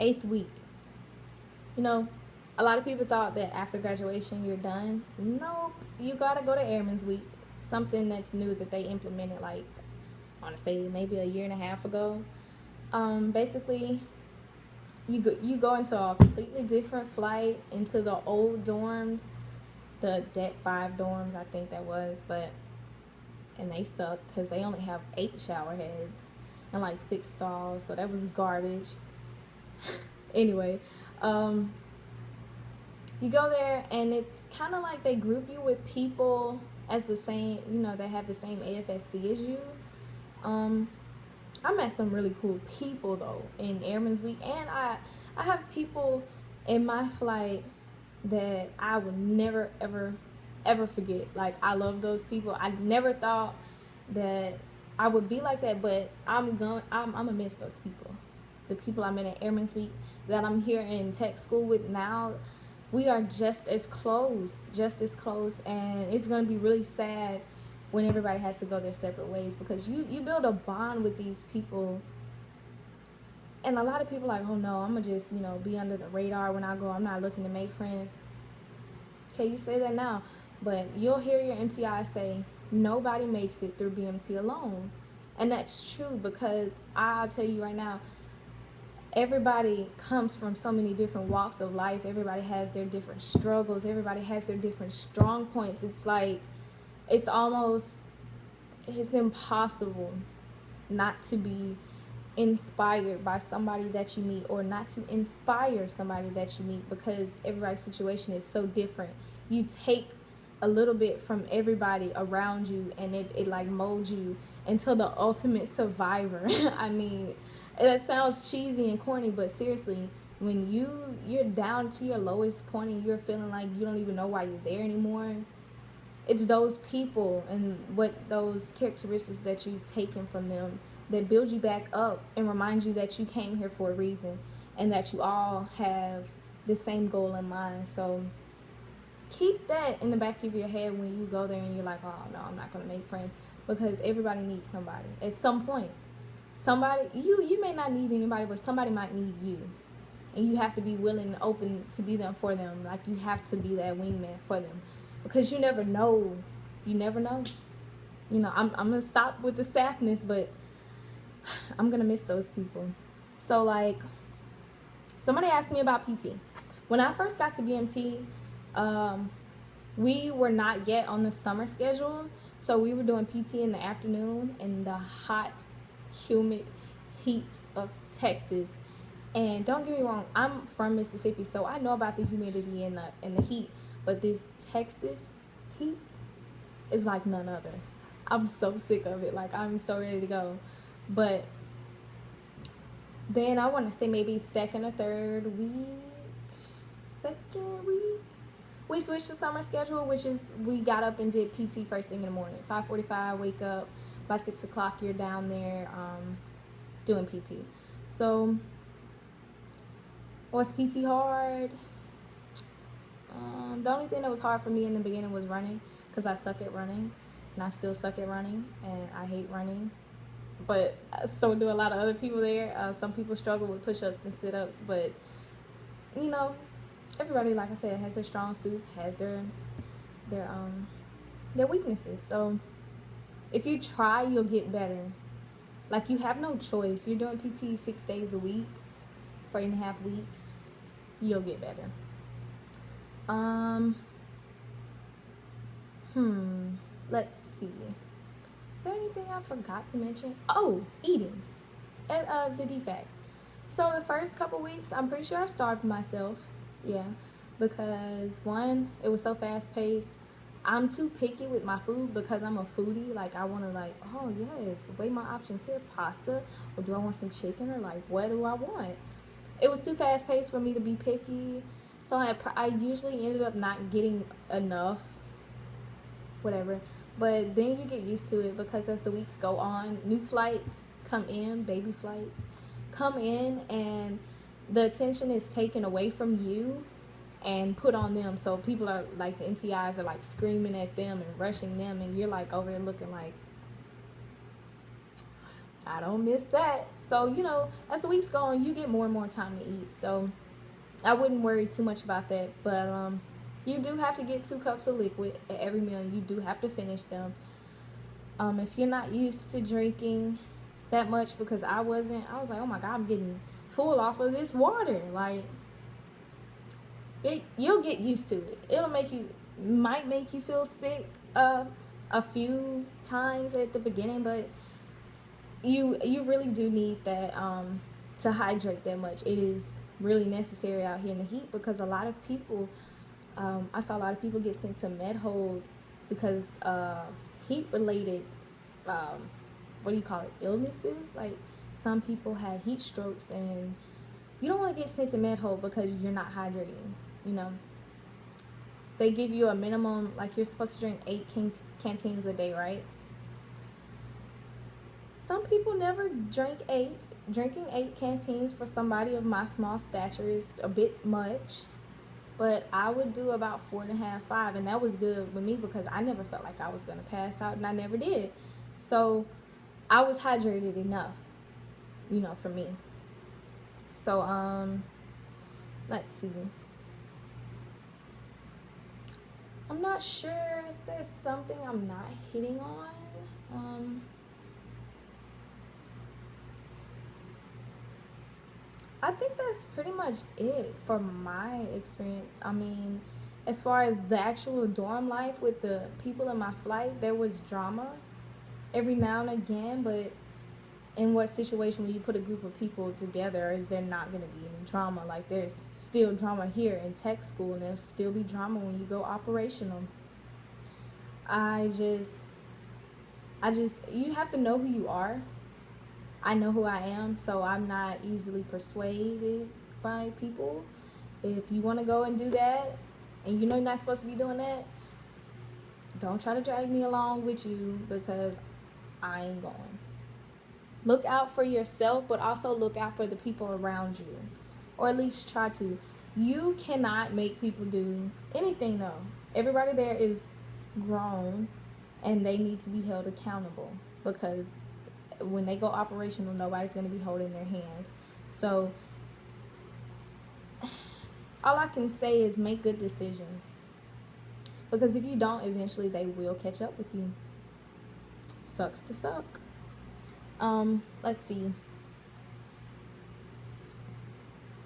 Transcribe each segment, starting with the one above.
8th week. You know, a lot of people thought that after graduation you're done. Nope, you gotta go to Airman's Week. Something that's new that they implemented, like, I want to say maybe a year and a half ago. Basically, you go into a completely different flight into the old dorms, the Det 5 dorms, I think that was, but and they suck because they only have 8 shower heads and like 6 stalls, so that was garbage. Anyway, um, you go there and it's kind of like they group you with people as the same, they have the same AFSC as you. Um, I met some really cool people though in Airman's Week, and I have people in my flight that I would never ever forget. Like, I love those people. I never thought that I would be like that, but I'm gonna miss those people. The people I met at Airman's Week that I'm here in tech school with now, we are just as close, and it's gonna be really sad when everybody has to go their separate ways, because you build a bond with these people. And a lot of people are like, oh no, I'm gonna just be under the radar when I go. I'm not looking to make friends. Okay, you say that now, but you'll hear your MTI say nobody makes it through BMT alone. And that's true, because I'll tell you right now, everybody comes from so many different walks of life. Everybody has their different struggles. Everybody has their different strong points. It's like, it's impossible not to be inspired by somebody that you meet, or not to inspire somebody that you meet, because everybody's situation is so different. You take a little bit from everybody around you, and it like molds you into the ultimate survivor. I mean, that sounds cheesy and corny, but seriously, when you're down to your lowest point and you're feeling like you don't even know why you're there anymore, it's those people and what those characteristics that you've taken from them that build you back up and remind you that you came here for a reason, and that you all have the same goal in mind. So keep that in the back of your head when you go there and you're like, oh no, I'm not going to make friends, because everybody needs somebody at some point. Somebody, you may not need anybody, but somebody might need you, and you have to be willing and open to be there for them. Like, you have to be that wingman for them, because you never know. I'm gonna stop with the sadness, but I'm gonna miss those people. So, like, somebody asked me about PT. When I first got to BMT, we were not yet on the summer schedule, so we were doing PT in the afternoon in the hot, humid heat of Texas. And don't get me wrong, I'm from Mississippi, so I know about the humidity and the heat, but this Texas heat is like none other. I'm so sick of it. Like, I'm so ready to go. But then I want to say maybe second week, we switched the summer schedule, which is we got up and did PT first thing in the morning. 5:45, wake up. By 6 o'clock, you're down there doing PT. So, was PT hard? The only thing that was hard for me in the beginning was running, because I suck at running, and I still suck at running, and I hate running. But so do a lot of other people there. Some people struggle with push-ups and sit-ups, but everybody, like I said, has their strong suits, has their weaknesses. So if you try, you'll get better. Like, you have no choice. You're doing PT 6 days a week for 8.5 weeks. You'll get better. Let's see. Is there anything I forgot to mention? Oh, eating at the DFAC. So the first couple weeks, I'm pretty sure I starved myself. Yeah, because one, it was so fast paced. I'm too picky with my food because I'm a foodie. Like, I want to, like, oh yes, weigh my options here. Pasta, or do I want some chicken, or like, what do I want? It was too fast paced for me to be picky. So I usually ended up not getting enough, whatever. But then you get used to it, because as the weeks go on, new flights come in, baby flights come in, and the attention is taken away from you and put on them. So people are like, the MTIs are like screaming at them and rushing them, and you're like over there looking like, I don't miss that. So, you know, as the weeks go on, you get more and more time to eat. So I wouldn't worry too much about that. But you do have to get 2 cups of liquid at every meal. You do have to finish them. If you're not used to drinking that much, because I wasn't, I was like, oh my God, I'm getting full off of this water. Like, you'll get used to it. It'll might make you feel sick a few times at the beginning, but you really do need that to hydrate that much. It is really necessary out here in the heat, because a lot of people, I saw a lot of people get sent to med hold because heat related what do you call it, illnesses. Like, some people had heat strokes, and you don't want to get sent to med hold because you're not hydrating. You know, they give you a minimum, like, you're supposed to drink 8 canteens a day, right? Some people never drink 8. Drinking 8 canteens for somebody of my small stature is a bit much, but I would do about 4.5, 5, and that was good with me because I never felt like I was gonna pass out, and I never did. So I was hydrated enough, you know, for me. So let's see. I'm not sure if there's something I'm not hitting on. I think that's pretty much it for my experience. I mean, as far as the actual dorm life with the people in my flight, there was drama every now and again, but in what situation when you put a group of people together is there not going to be any drama? Like, there's still drama here in tech school, and there'll still be drama when you go operational. I just you have to know who you are. I know who I am, so I'm not easily persuaded by people. If you want to go and do that, and you know you're not supposed to be doing that, don't try to drag me along with you, because I ain't going. Look out for yourself, but also look out for the people around you, or at least try to. You cannot make people do anything, though. Everybody there is grown, and they need to be held accountable, because when they go operational, nobody's going to be holding their hands. So all I can say is make good decisions, because if you don't, eventually they will catch up with you. Sucks to suck. Let's see.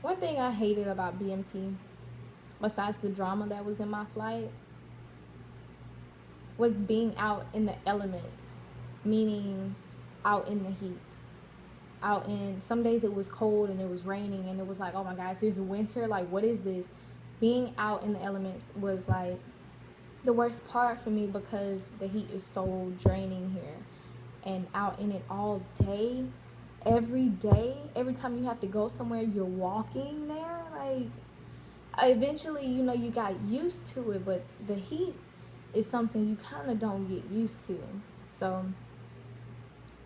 One thing I hated about BMT, besides the drama that was in my flight, was being out in the elements, meaning out in the heat. Out in, some days it was cold and it was raining, and it was like, oh my God, is this winter? Like, what is this? Being out in the elements was like the worst part for me, because the heat is so draining here. And out in it all day, every time you have to go somewhere, you're walking there. Like, eventually, you know, you got used to it, but the heat is something you kind of don't get used to. So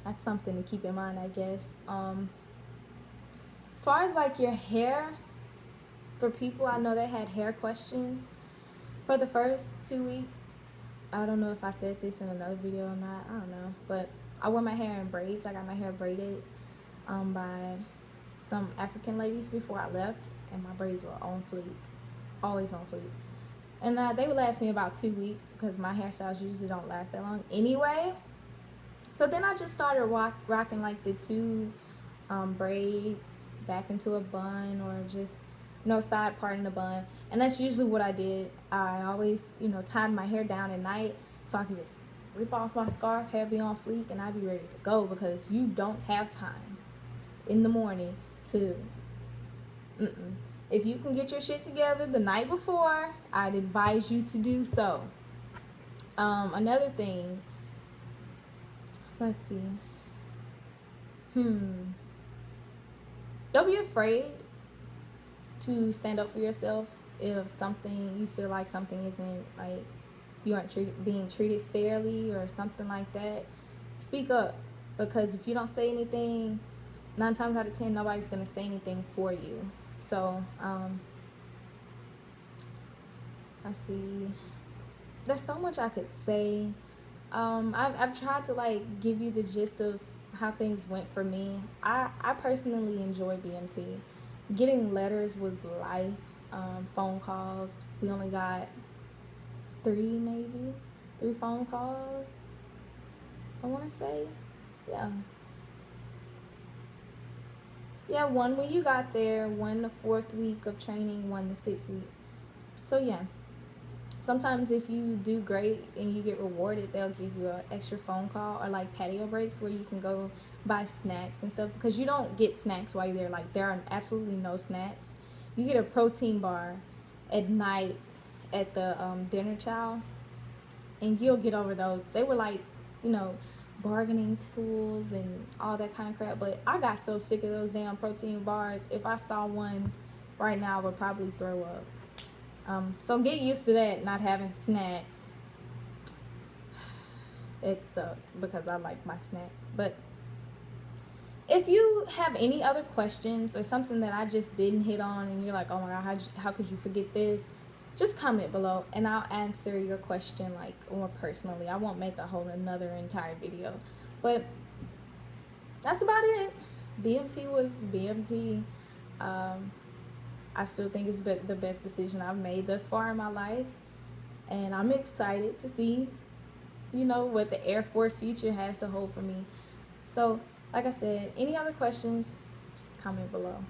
that's something to keep in mind, I guess. As far as like your hair, for people, I know they had hair questions for the first 2 weeks. I don't know if I said this in another video or not. I don't know, but I wear my hair in braids. I got my hair braided by some African ladies before I left, and my braids were on fleek, always on fleek. And they would last me about 2 weeks, because my hairstyles usually don't last that long anyway. So then I just started rocking like the 2 braids back into a bun, or just, you know, side part in the bun. And that's usually what I did. I always, you know, tied my hair down at night so I could just rip off my scarf, hair be on fleek, and I'd be ready to go, because you don't have time in the morning to, If you can get your shit together the night before, I'd advise you to do so. Another thing, let's see. Don't be afraid to stand up for yourself if something, you feel like something isn't, like, you aren't being treated fairly or something like that. Speak up, because if you don't say anything, 9 times out of 10, nobody's going to say anything for you. So, let's see. There's so much I could say. I've tried to, like, give you the gist of how things went for me. I personally enjoy BMT. Getting letters was life. Phone calls. We only got three, maybe three phone calls. I want to say, yeah, yeah. One when you got there, one the 4th week of training, one the 6th week. So yeah, sometimes if you do great and you get rewarded, they'll give you an extra phone call or like patio breaks where you can go buy snacks and stuff, because you don't get snacks while you're there. Like, there are absolutely no snacks. You get a protein bar at night at the dinner chow, and you'll get over those. They were like, you know, bargaining tools and all that kind of crap. But I got so sick of those damn protein bars. If I saw one right now, I would probably throw up. So I'm getting used to that, not having snacks. It sucked because I like my snacks. But if you have any other questions or something that I just didn't hit on and you're like, oh my God, how could you forget this? Just comment below and I'll answer your question like more personally. I won't make a whole another entire video. But that's about it. BMT was BMT. I still think it's the best decision I've made thus far in my life. And I'm excited to see, you know, what the Air Force future has to hold for me. So, like I said, any other questions, just comment below.